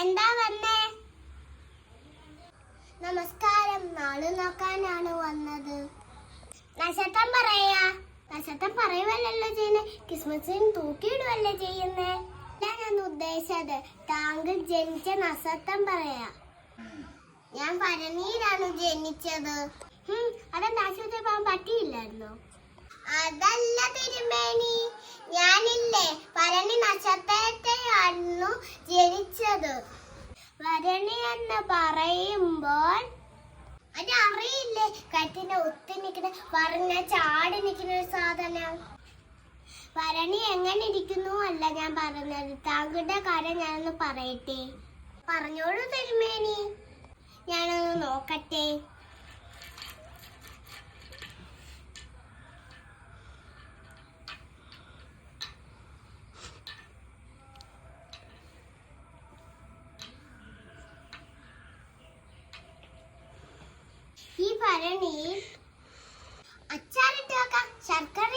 എന്താ വന്നേ? നമസ്കാരം. നാളെ നോക്കാനാണ് വന്നത്. നക്ഷത്രം പറയാ. നക്ഷത്രം പറയുവല്ലോ ചെയ്യുന്നേ. ക്രിസ്മസിന് തൂക്കിയിടുവല്ലേ ചെയ്യുന്നേ. ഞാൻ ഉദ്ദേശിച്ചത് താങ്കൾ ജനിച്ച നക്ഷത്രം പറയാ. ഞാൻ ഭരണിയിലാണ് ജനിച്ചത്. അതെന്താ ആശുപത്രി പോകാൻ പറ്റിയില്ലായിരുന്നോ? അതല്ല തിരുമേനി, ഞാനില്ലേ ഭരണി നക്ഷത്രത്തെയായിരുന്നു ജനിച്ചത്. ഭരണി എന്ന് പറയുമ്പോൾ അത് അറിയില്ലേ, കറ്റിന്റെ ഒത്തി നിൽക്കുന്ന പറഞ്ഞ ചാടി നിൽക്കുന്ന ഒരു സാധനം. ഭരണി എങ്ങനെ ഇരിക്കുന്നു അല്ല ഞാൻ പറഞ്ഞത്, താങ്കളുടെ കാര്യം ഞാനൊന്ന് പറയട്ടെ. പറഞ്ഞോളൂ തിരുമേനി, ഞാനൊന്ന് നോക്കട്ടെ. ഈ ഭരണിയിൽ അച്ചാറിട്ട് വെക്കാം, ശർക്കര